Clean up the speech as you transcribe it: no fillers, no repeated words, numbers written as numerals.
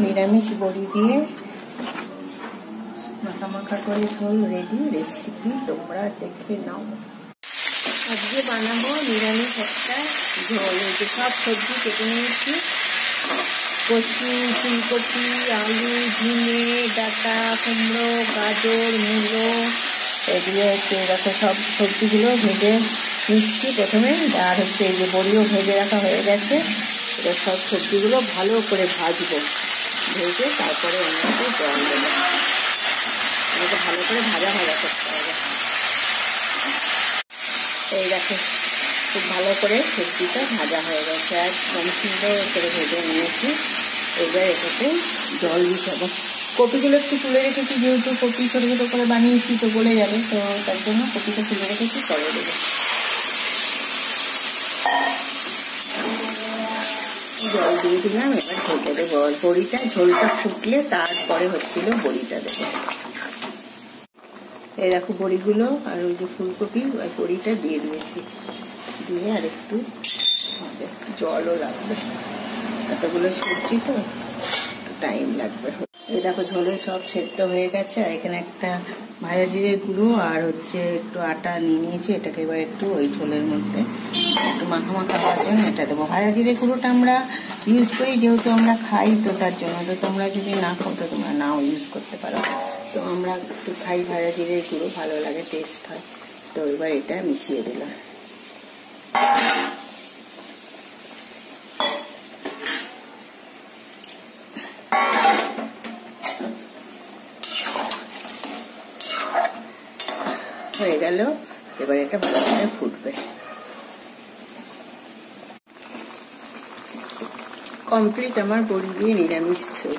নিরামিষ বড়ি দিয়ে মাখা মাখা করে ঝোল রেডি। রেসিপি তোমরা দেখে নাও। আজকে বানাবো নিরামিষ একটা ঝোল। এই যে সব সবজি কেটে নিয়েছি, কচু, ফুলকপি, আলু, ঝিঙে, ডাঁটা, কুমড়ো, গাজর, মূলো, এগুলো হচ্ছে দেখো সব সবজিগুলো ভেজে নিচ্ছি প্রথমে। আর হচ্ছে এই যে বড়িও ভেজে রাখা হয়ে গেছে। এবার সব সবজিগুলো ভালো করে ভাজবো, ভেজে তারপরে অন্য জল দেবো। আমাকে ভালো করে ভাজা ভাজা করতে হবে। এই দেখো খুব ভালো করে সবজিটা ভাজা হয়ে গেছে, একদম সুন্দর করে ভেজে নিয়েছি। এবার এটাকে জল মিশাবো। কপিগুলো একটু তুলে রেখেছি, যেহেতু কপি ছোটো ছোটো করে বানিয়েছি তো গলে যাবে, তো তার জন্য কপিটা তুলে রেখেছি, পরে দেবো। জল দিয়ে দিলাম, এবার ঢেকে দেবো। বড়িটা ঝোলটা ফুটলে তারপরে হচ্ছিল বড়িটা দেবো। এই দেখো বড়িগুলো আর ওই যে ফুলকপি ওই বড়িটা দিয়ে দিয়েছি, দিয়ে আর একটু জলও লাগবে, এতগুলো সবজি তো একটু টাইম লাগবে। এই দেখো ঝোলে সব সেদ্ধ হয়ে গেছে। আর এখানে একটা ভাজা জিরে গুঁড়ো আর হচ্ছে একটু আটা নিয়ে নিয়েছি, এটাকে এবার একটু ওই ঝোলের মধ্যে একটু মাখা মাখা হওয়ার জন্য এটা দেবো। ভাজা জিরে গুঁড়োটা আমরা ইউজ করি যেহেতু আমরা খাই, তো তার জন্য। তো তোমরা যদি না খাও তো তোমরা নাও ইউজ করতে পারো, তো আমরা একটু খাই ভাজা জিরে গুঁড়ো, ভালো লাগে, টেস্ট হয়। তো এবার এটা মিশিয়ে দিলাম। হয়ে গেল, এবার এটা ভালো করে ফুটবে। কমপ্লিট আমার বড়ি দিয়ে নিরামিষ ঝোল।